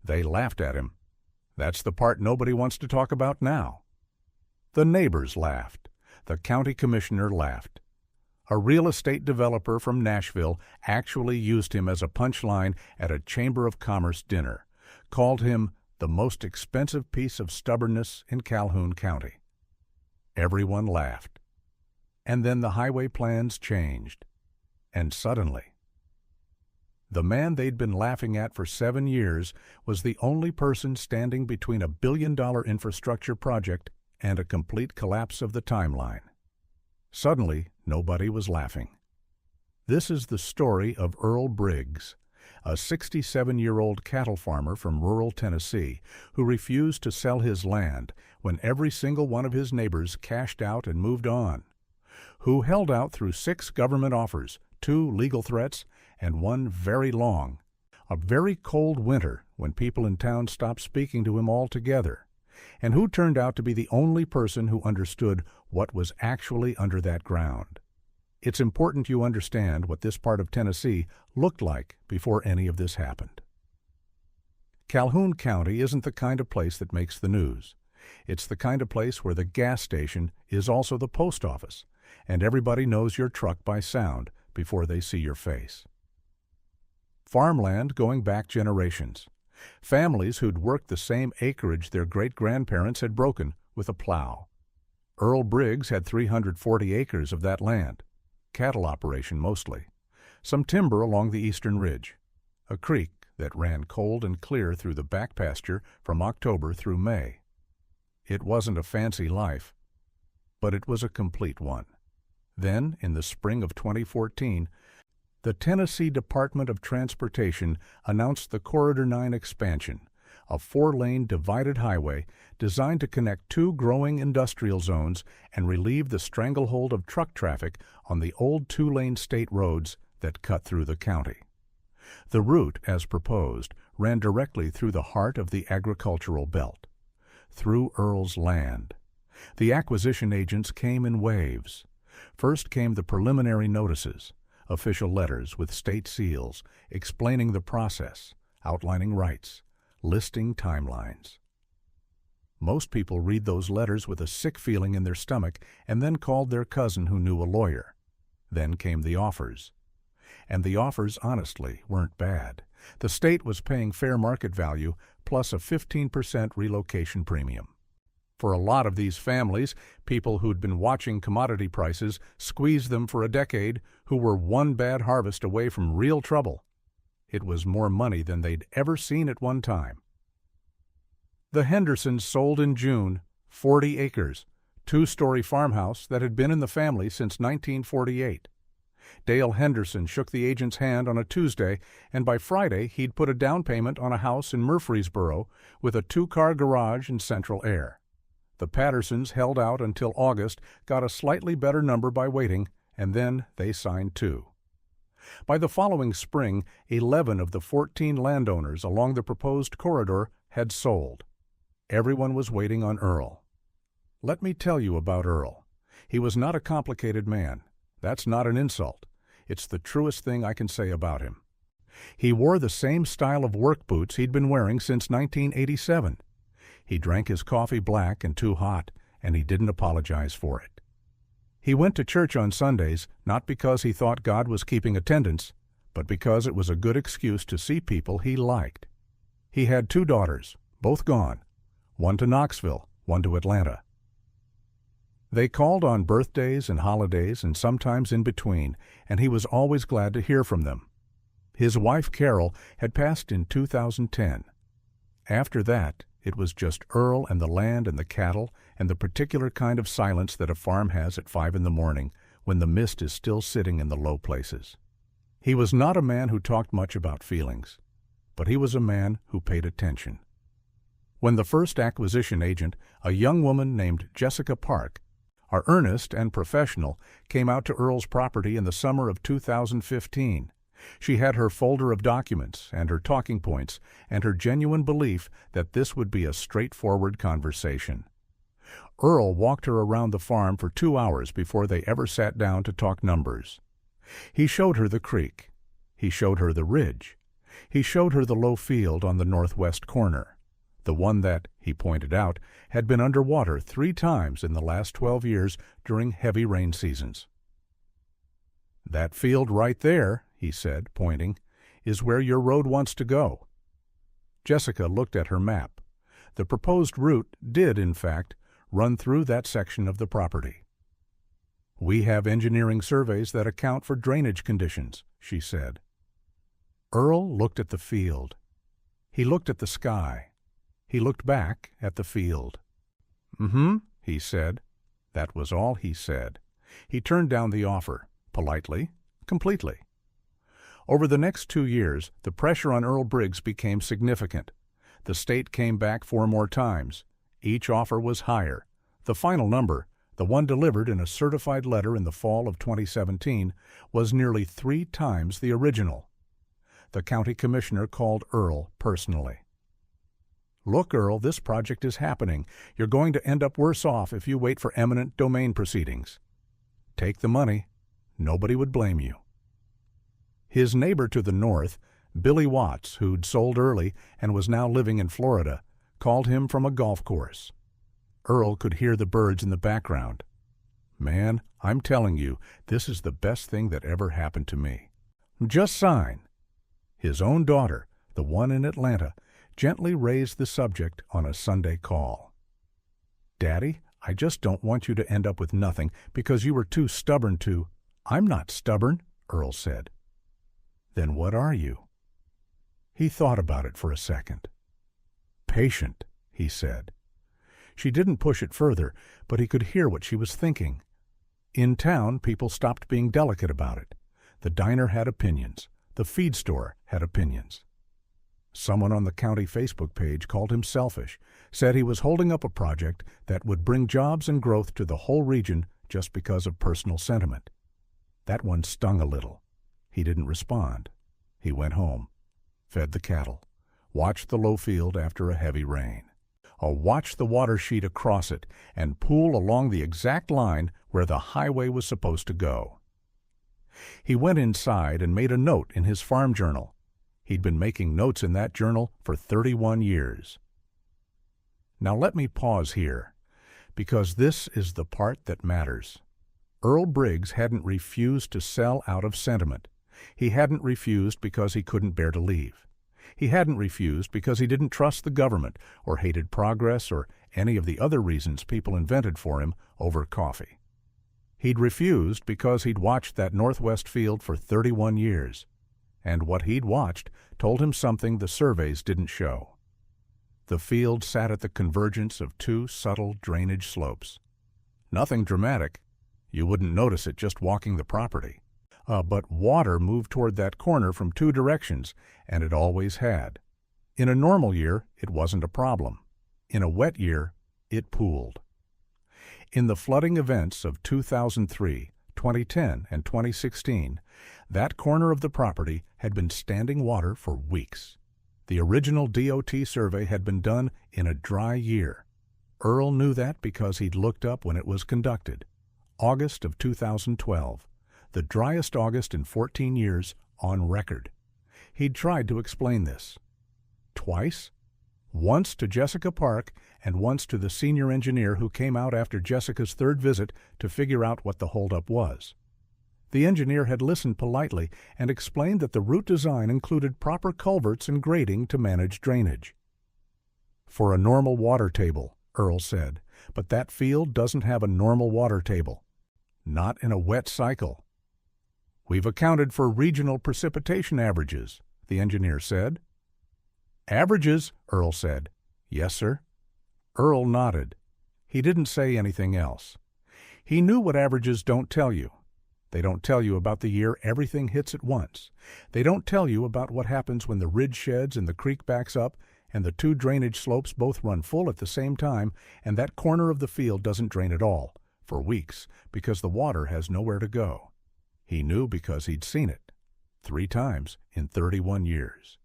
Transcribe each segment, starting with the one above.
They laughed at him. That's the part nobody wants to talk about now. The neighbors laughed. The county commissioner laughed. A real estate developer from Nashville actually used him as a punchline at a Chamber of Commerce dinner, called him the most expensive piece of stubbornness in Calhoun County. Everyone laughed. And then the highway plans changed. And suddenly, the man they'd been laughing at for 7 years was the only person standing between a billion-dollar infrastructure project and a complete collapse of the timeline. Suddenly, nobody was laughing. This is the story of Earl Briggs, a 67-year-old cattle farmer from rural Tennessee who refused to sell his land when every single one of his neighbors cashed out and moved on, who held out through 6 government offers, 2 legal threats, and 1 very long, a very cold winter when people in town stopped speaking to him altogether, and who turned out to be the only person who understood what was actually under that ground. It's important you understand what this part of Tennessee looked like before any of this happened. Calhoun County isn't the kind of place that makes the news. It's the kind of place where the gas station is also the post office, and everybody knows your truck by sound before they see your face. Farmland going back generations. Families who'd worked the same acreage their great-grandparents had broken with a plow. Earl Briggs had 340 acres of that land, cattle operation mostly, some timber along the eastern ridge, a creek that ran cold and clear through the back pasture from October through May. It wasn't a fancy life, but it was a complete one. Then, in the spring of 2014, the Tennessee Department of Transportation announced the Corridor 9 expansion, a 4-lane divided highway designed to connect 2 growing industrial zones and relieve the stranglehold of truck traffic on the old 2-lane state roads that cut through the county. The route, as proposed, ran directly through the heart of the agricultural belt, through Earl's land. The acquisition agents came in waves. First came the preliminary notices, official letters with state seals explaining the process, outlining rights, listing timelines. Most people read those letters with a sick feeling in their stomach and then called their cousin who knew a lawyer. Then came the offers. And the offers, honestly, weren't bad. The state was paying fair market value plus a 15% relocation premium. For a lot of these families, people who'd been watching commodity prices squeeze them for a decade, who were one bad harvest away from real trouble. It was more money than they'd ever seen at one time. The Hendersons sold in June 40 acres, 2-story farmhouse that had been in the family since 1948. Dale Henderson shook the agent's hand on a Tuesday, and by Friday he'd put a down payment on a house in Murfreesboro with a 2-car garage and central air. The Pattersons held out until August, got a slightly better number by waiting, and then they signed too. By the following spring, 11 of the 14 landowners along the proposed corridor had sold. Everyone was waiting on Earl. Let me tell you about Earl. He was not a complicated man. That's not an insult. It's the truest thing I can say about him. He wore the same style of work boots he'd been wearing since 1987. He drank his coffee black and too hot, and he didn't apologize for it. He went to church on Sundays not because he thought God was keeping attendance, but because it was a good excuse to see people he liked. He had 2 daughters, both gone, one to Knoxville, one to Atlanta. They called on birthdays and holidays and sometimes in between, and he was always glad to hear from them. His wife, Carol, had passed in 2010. After that, it was just Earl and the land and the cattle and the particular kind of silence that a farm has at 5 in the morning when the mist is still sitting in the low places. He was not a man who talked much about feelings, but he was a man who paid attention. When the first acquisition agent, a young woman named Jessica Park, our earnest and professional, came out to Earl's property in the summer of 2015, she had her folder of documents and her talking points and her genuine belief that this would be a straightforward conversation. Earl walked her around the farm for 2 hours before they ever sat down to talk numbers. He showed her the creek. He showed her the ridge. He showed her the low field on the northwest corner, the one that, he pointed out, had been underwater 3 times in the last 12 years during heavy rain seasons. "That field right there," he said, pointing, "is where your road wants to go." Jessica looked at her map. The proposed route did, in fact, run through that section of the property. "We have engineering surveys that account for drainage conditions," she said. Earl looked at the field. He looked at the sky. He looked back at the field. "Mm-hmm," he said. That was all he said. He turned down the offer, politely, completely. Over the next 2 years, the pressure on Earl Briggs became significant. The state came back 4 more times. Each offer was higher. The final number, the one delivered in a certified letter in the fall of 2017, was nearly 3 times the original. The county commissioner called Earl personally. "Look, Earl, this project is happening. You're going to end up worse off if you wait for eminent domain proceedings. Take the money. Nobody would blame you." His neighbor to the north, Billy Watts, who'd sold early and was now living in Florida, called him from a golf course. Earl could hear the birds in the background. "Man, I'm telling you, this is the best thing that ever happened to me. Just sign." His own daughter, the one in Atlanta, gently raised the subject on a Sunday call. "Daddy, I just don't want you to end up with nothing because you were too stubborn to—" "I'm not stubborn," Earl said. "Then what are you?" He thought about it for a second. "Patient," he said. She didn't push it further, but he could hear what she was thinking. In town, people stopped being delicate about it. The diner had opinions. The feed store had opinions. Someone on the county Facebook page called him selfish, said he was holding up a project that would bring jobs and growth to the whole region just because of personal sentiment. That one stung a little. He didn't respond. He went home, fed the cattle, watched the low field after a heavy rain. Watched the water sheet across it and pool along the exact line where the highway was supposed to go. He went inside and made a note in his farm journal. He'd been making notes in that journal for 31 years. Now let me pause here, because this is the part that matters. Earl Briggs hadn't refused to sell out of sentiment. He hadn't refused because he couldn't bear to leave. He hadn't refused because he didn't trust the government or hated progress or any of the other reasons people invented for him over coffee. He'd refused because he'd watched that northwest field for 31 years, and what he'd watched told him something the surveys didn't show. The field sat at the convergence of 2 subtle drainage slopes. Nothing dramatic. You wouldn't notice it just walking the property. But water moved toward that corner from 2 directions, and it always had. In a normal year, it wasn't a problem. In a wet year, it pooled. In the flooding events of 2003, 2010, and 2016, that corner of the property had been standing water for weeks. The original DOT survey had been done in a dry year. Earl knew that because he'd looked up when it was conducted. August of 2012, the driest August in 14 years on record. He'd tried to explain this. Twice? Once to Jessica Park and once to the senior engineer who came out after Jessica's 3rd visit to figure out what the holdup was. The engineer had listened politely and explained that the route design included proper culverts and grading to manage drainage. "For a normal water table," Earl said, "but that field doesn't have a normal water table. Not in a wet cycle." "We've accounted for regional precipitation averages," the engineer said. "Averages," Earl said. "Yes, sir." Earl nodded. He didn't say anything else. He knew what averages don't tell you. They don't tell you about the year everything hits at once. They don't tell you about what happens when the ridge sheds and the creek backs up and the 2 drainage slopes both run full at the same time and that corner of the field doesn't drain at all, for weeks, because the water has nowhere to go. He knew because he'd seen it 3 times in 31 years.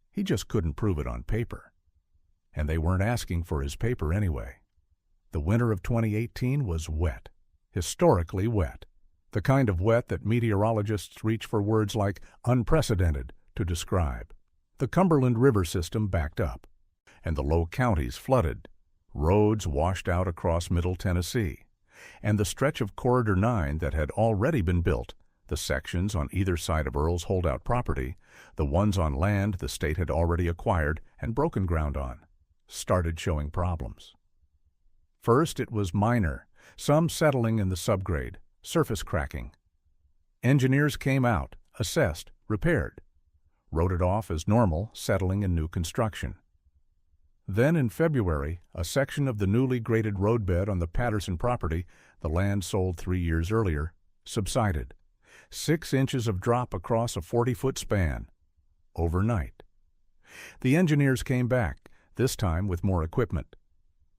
He just couldn't prove it on paper. And they weren't asking for his paper anyway. The winter of 2018 was wet, historically wet, the kind of wet that meteorologists reach for words like unprecedented to describe. The Cumberland River system backed up, and the low counties flooded. Roads washed out across Middle Tennessee, and the stretch of Corridor 9 that had already been built, the sections on either side of Earl's holdout property, the ones on land the state had already acquired and broken ground on, started showing problems. First, it was minor, some settling in the subgrade, surface cracking. Engineers came out, assessed, repaired, wrote it off as normal, settling in new construction. Then in February, a section of the newly graded roadbed on the Patterson property, the land sold 3 years earlier, subsided. 6 inches of drop across a 40-foot span, overnight. The engineers came back, this time with more equipment.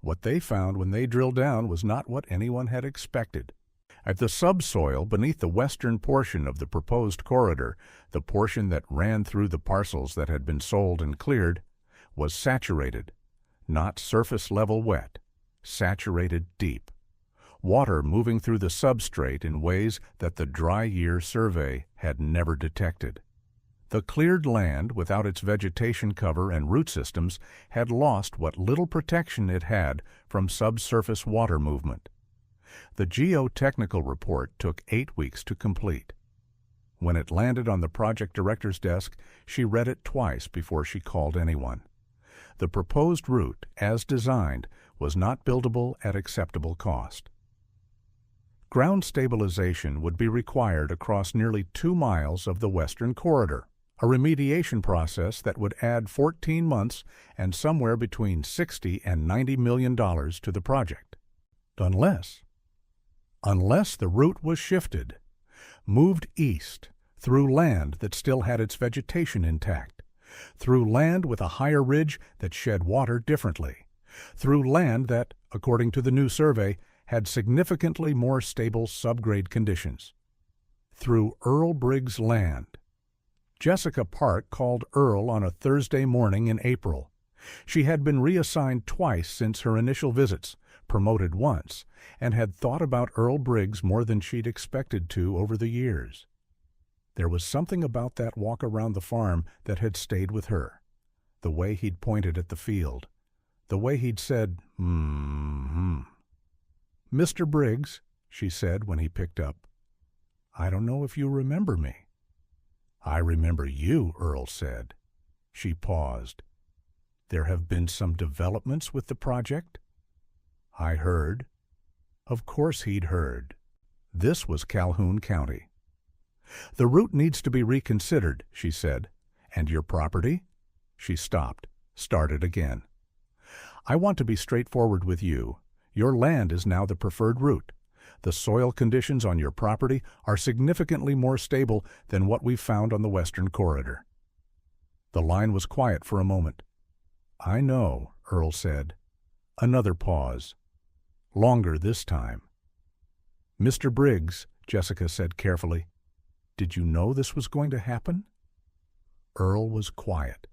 What they found when they drilled down was not what anyone had expected. At the subsoil beneath the western portion of the proposed corridor, the portion that ran through the parcels that had been sold and cleared, was saturated, not surface-level wet, saturated deep. Water moving through the substrate in ways that the dry year survey had never detected. The cleared land, without its vegetation cover and root systems, had lost what little protection it had from subsurface water movement. The geotechnical report took 8 weeks to complete. When it landed on the project director's desk, she read it twice before she called anyone. The proposed route, as designed, was not buildable at acceptable cost. Ground stabilization would be required across nearly 2 miles of the western corridor, a remediation process that would add 14 months and somewhere between $60 and $90 million to the project. Unless the route was shifted, moved east, through land that still had its vegetation intact, through land with a higher ridge that shed water differently, through land that, according to the new survey, had significantly more stable subgrade conditions. Through Earl Briggs' land. Jessica Park called Earl on a Thursday morning in April. She had been reassigned twice since her initial visits, promoted once, and had thought about Earl Briggs more than she'd expected to over the years. There was something about that walk around the farm that had stayed with her. The way he'd pointed at the field. The way he'd said, "Mr. Briggs," she said when he picked up, "I don't know if you remember me." "I remember you," Earl said. She paused. "There have been some developments with the project?" "I heard." Of course he'd heard. This was Calhoun County. "The route needs to be reconsidered," she said. "And your property?" She stopped, started again. "I want to be straightforward with you. Your land is now the preferred route. The soil conditions on your property are significantly more stable than what we've found on the western corridor." The line was quiet for a moment. "I know," Earl said. Another pause. Longer this time. "Mr. Briggs," Jessica said carefully, "did you know this was going to happen?" Earl was quiet.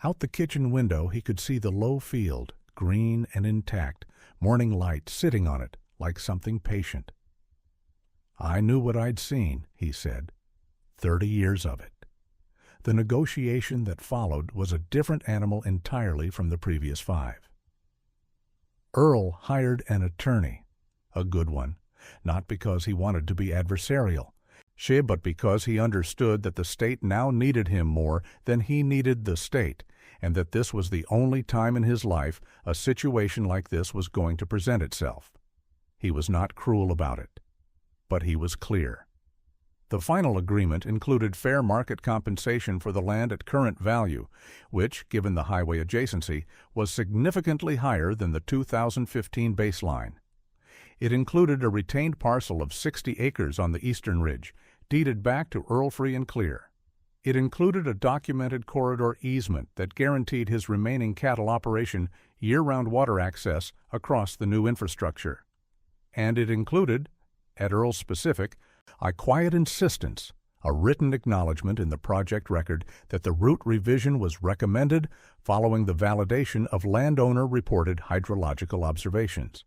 Out the kitchen window he could see the low field, green and intact, morning light sitting on it like something patient. "I knew what I'd seen," he said. 30 years of it. The negotiation that followed was a different animal entirely from the previous 5. Earl hired an attorney, a good one, not because he wanted to be adversarial, but because he understood that the state now needed him more than he needed the state, and that this was the only time in his life a situation like this was going to present itself. He was not cruel about it, but he was clear. The final agreement included fair market compensation for the land at current value, which, given the highway adjacency, was significantly higher than the 2015 baseline. It included a retained parcel of 60 acres on the eastern ridge, deeded back to Earl free and clear. It included a documented corridor easement that guaranteed his remaining cattle operation year-round water access across the new infrastructure. And it included, at Earl's specific, a quiet insistence, a written acknowledgement in the project record that the route revision was recommended following the validation of landowner-reported hydrological observations.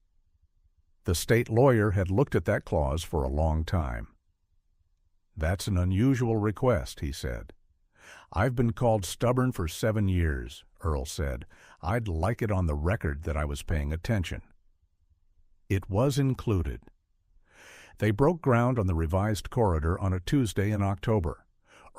The state lawyer had looked at that clause for a long time. "That's an unusual request," he said. "I've been called stubborn for 7 years," Earl said. "I'd like it on the record that I was paying attention." It was included. They broke ground on the revised corridor on a Tuesday in October.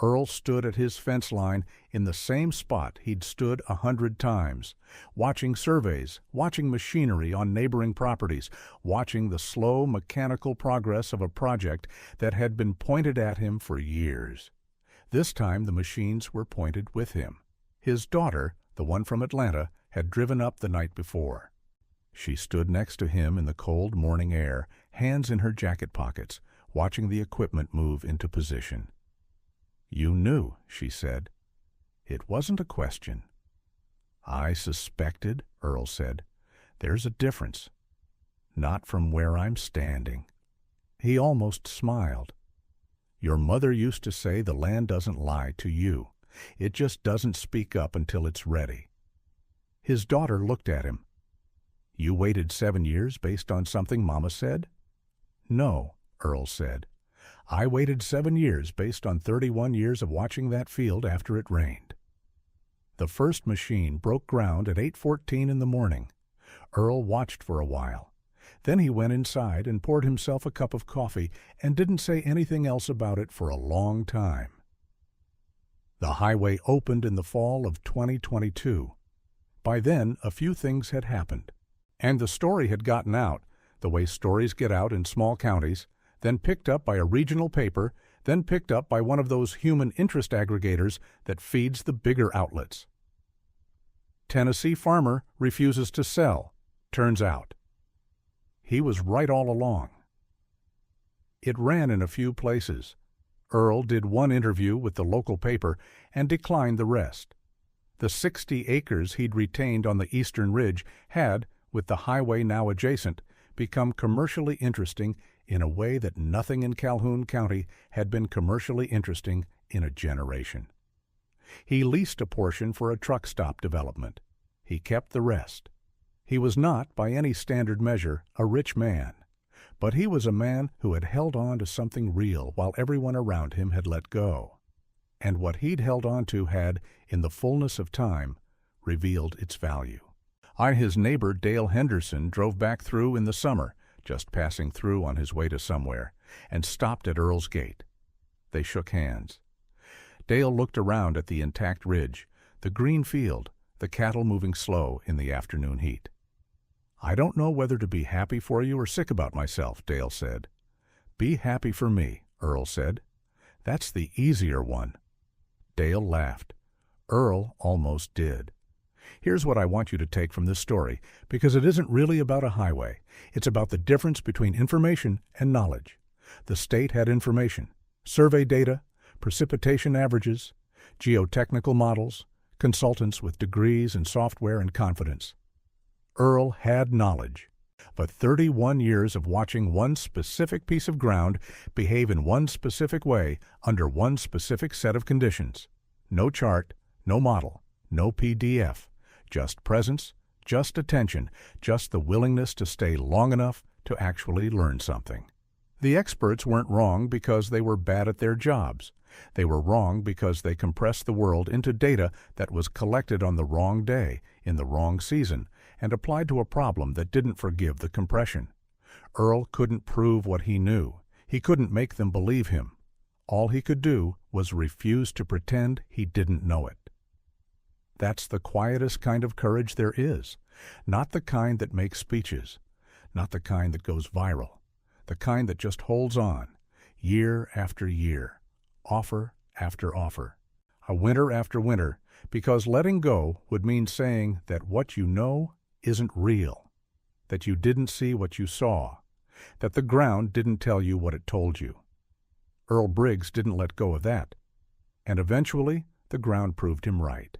Earl stood at his fence line in the same spot he'd stood 100 times, watching surveys, watching machinery on neighboring properties, watching the slow mechanical progress of a project that had been pointed at him for years. This time the machines were pointed with him. His daughter, the one from Atlanta, had driven up the night before. She stood next to him in the cold morning air, hands in her jacket pockets, watching the equipment move into position. "You knew," she said. "It wasn't a question." "I suspected," Earl said. "There's a difference. Not from where I'm standing." He almost smiled. "Your mother used to say the land doesn't lie to you. It just doesn't speak up until it's ready." His daughter looked at him. "You waited 7 years based on something Mama said?" "No," Earl said. "I waited 7 years based on 31 years of watching that field after it rained." The first machine broke ground at 8:14 in the morning. Earl watched for a while. Then he went inside and poured himself a cup of coffee and didn't say anything else about it for a long time. The highway opened in the fall of 2022. By then, a few things had happened. And the story had gotten out, the way stories get out in small counties, then picked up by a regional paper, then picked up by one of those human interest aggregators that feeds the bigger outlets. Tennessee farmer refuses to sell, turns out. He was right all along. It ran in a few places. Earl did one interview with the local paper and declined the rest. The 60 acres he'd retained on the eastern ridge had, with the highway now adjacent, become commercially interesting in a way that nothing in Calhoun County had been commercially interesting in a generation. He leased a portion for a truck stop development. He kept the rest. He was not, by any standard measure, a rich man, but he was a man who had held on to something real while everyone around him had let go. And what he'd held on to had, in the fullness of time, revealed its value. His neighbor Dale Henderson drove back through in the summer, just passing through on his way to somewhere, and stopped at Earl's gate. They shook hands. Dale looked around at the intact ridge, the green field, the cattle moving slow in the afternoon heat. "I don't know whether to be happy for you or sick about myself," Dale said. "Be happy for me," Earl said. "That's the easier one." Dale laughed. Earl almost did. "Here's what I want you to take from this story, because it isn't really about a highway. It's about the difference between information and knowledge. The state had information, survey data, precipitation averages, geotechnical models, consultants with degrees in software and confidence. Earl had knowledge, but 31 years of watching one specific piece of ground behave in one specific way under one specific set of conditions. No chart, no model, no PDF. Just presence, just attention, just the willingness to stay long enough to actually learn something. The experts weren't wrong because they were bad at their jobs. They were wrong because they compressed the world into data that was collected on the wrong day, in the wrong season, and applied to a problem that didn't forgive the compression. Earl couldn't prove what he knew. He couldn't make them believe him. All he could do was refuse to pretend he didn't know it. That's the quietest kind of courage there is, not the kind that makes speeches, not the kind that goes viral, the kind that just holds on, year after year, offer after offer, winter after winter, because letting go would mean saying that what you know isn't real, that you didn't see what you saw, that the ground didn't tell you what it told you. Earl Briggs didn't let go of that, and eventually the ground proved him right.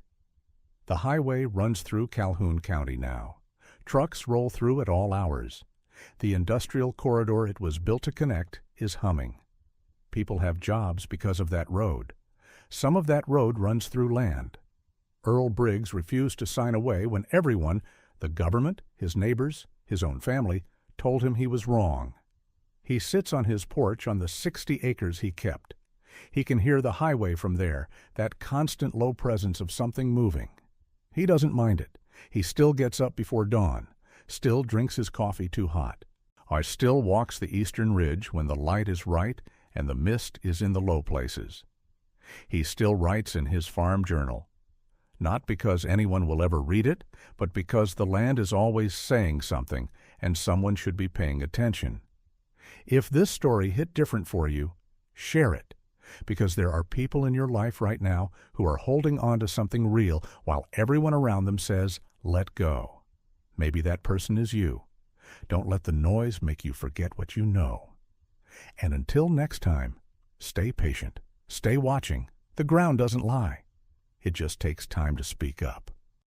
The highway runs through Calhoun County now. Trucks roll through at all hours. The industrial corridor it was built to connect is humming. People have jobs because of that road. Some of that road runs through land. Earl Briggs refused to sign away when everyone, the government, his neighbors, his own family, told him he was wrong. He sits on his porch on the 60 acres he kept. He can hear the highway from there, that constant low presence of something moving. He doesn't mind it. He still gets up before dawn, still drinks his coffee too hot, or still walks the eastern ridge when the light is right and the mist is in the low places. He still writes in his farm journal, not because anyone will ever read it, but because the land is always saying something and someone should be paying attention. If this story hit different for you, share it, because there are people in your life right now who are holding on to something real while everyone around them says, let go. Maybe that person is you. Don't let the noise make you forget what you know. And until next time, stay patient, stay watching. The ground doesn't lie. It just takes time to speak up.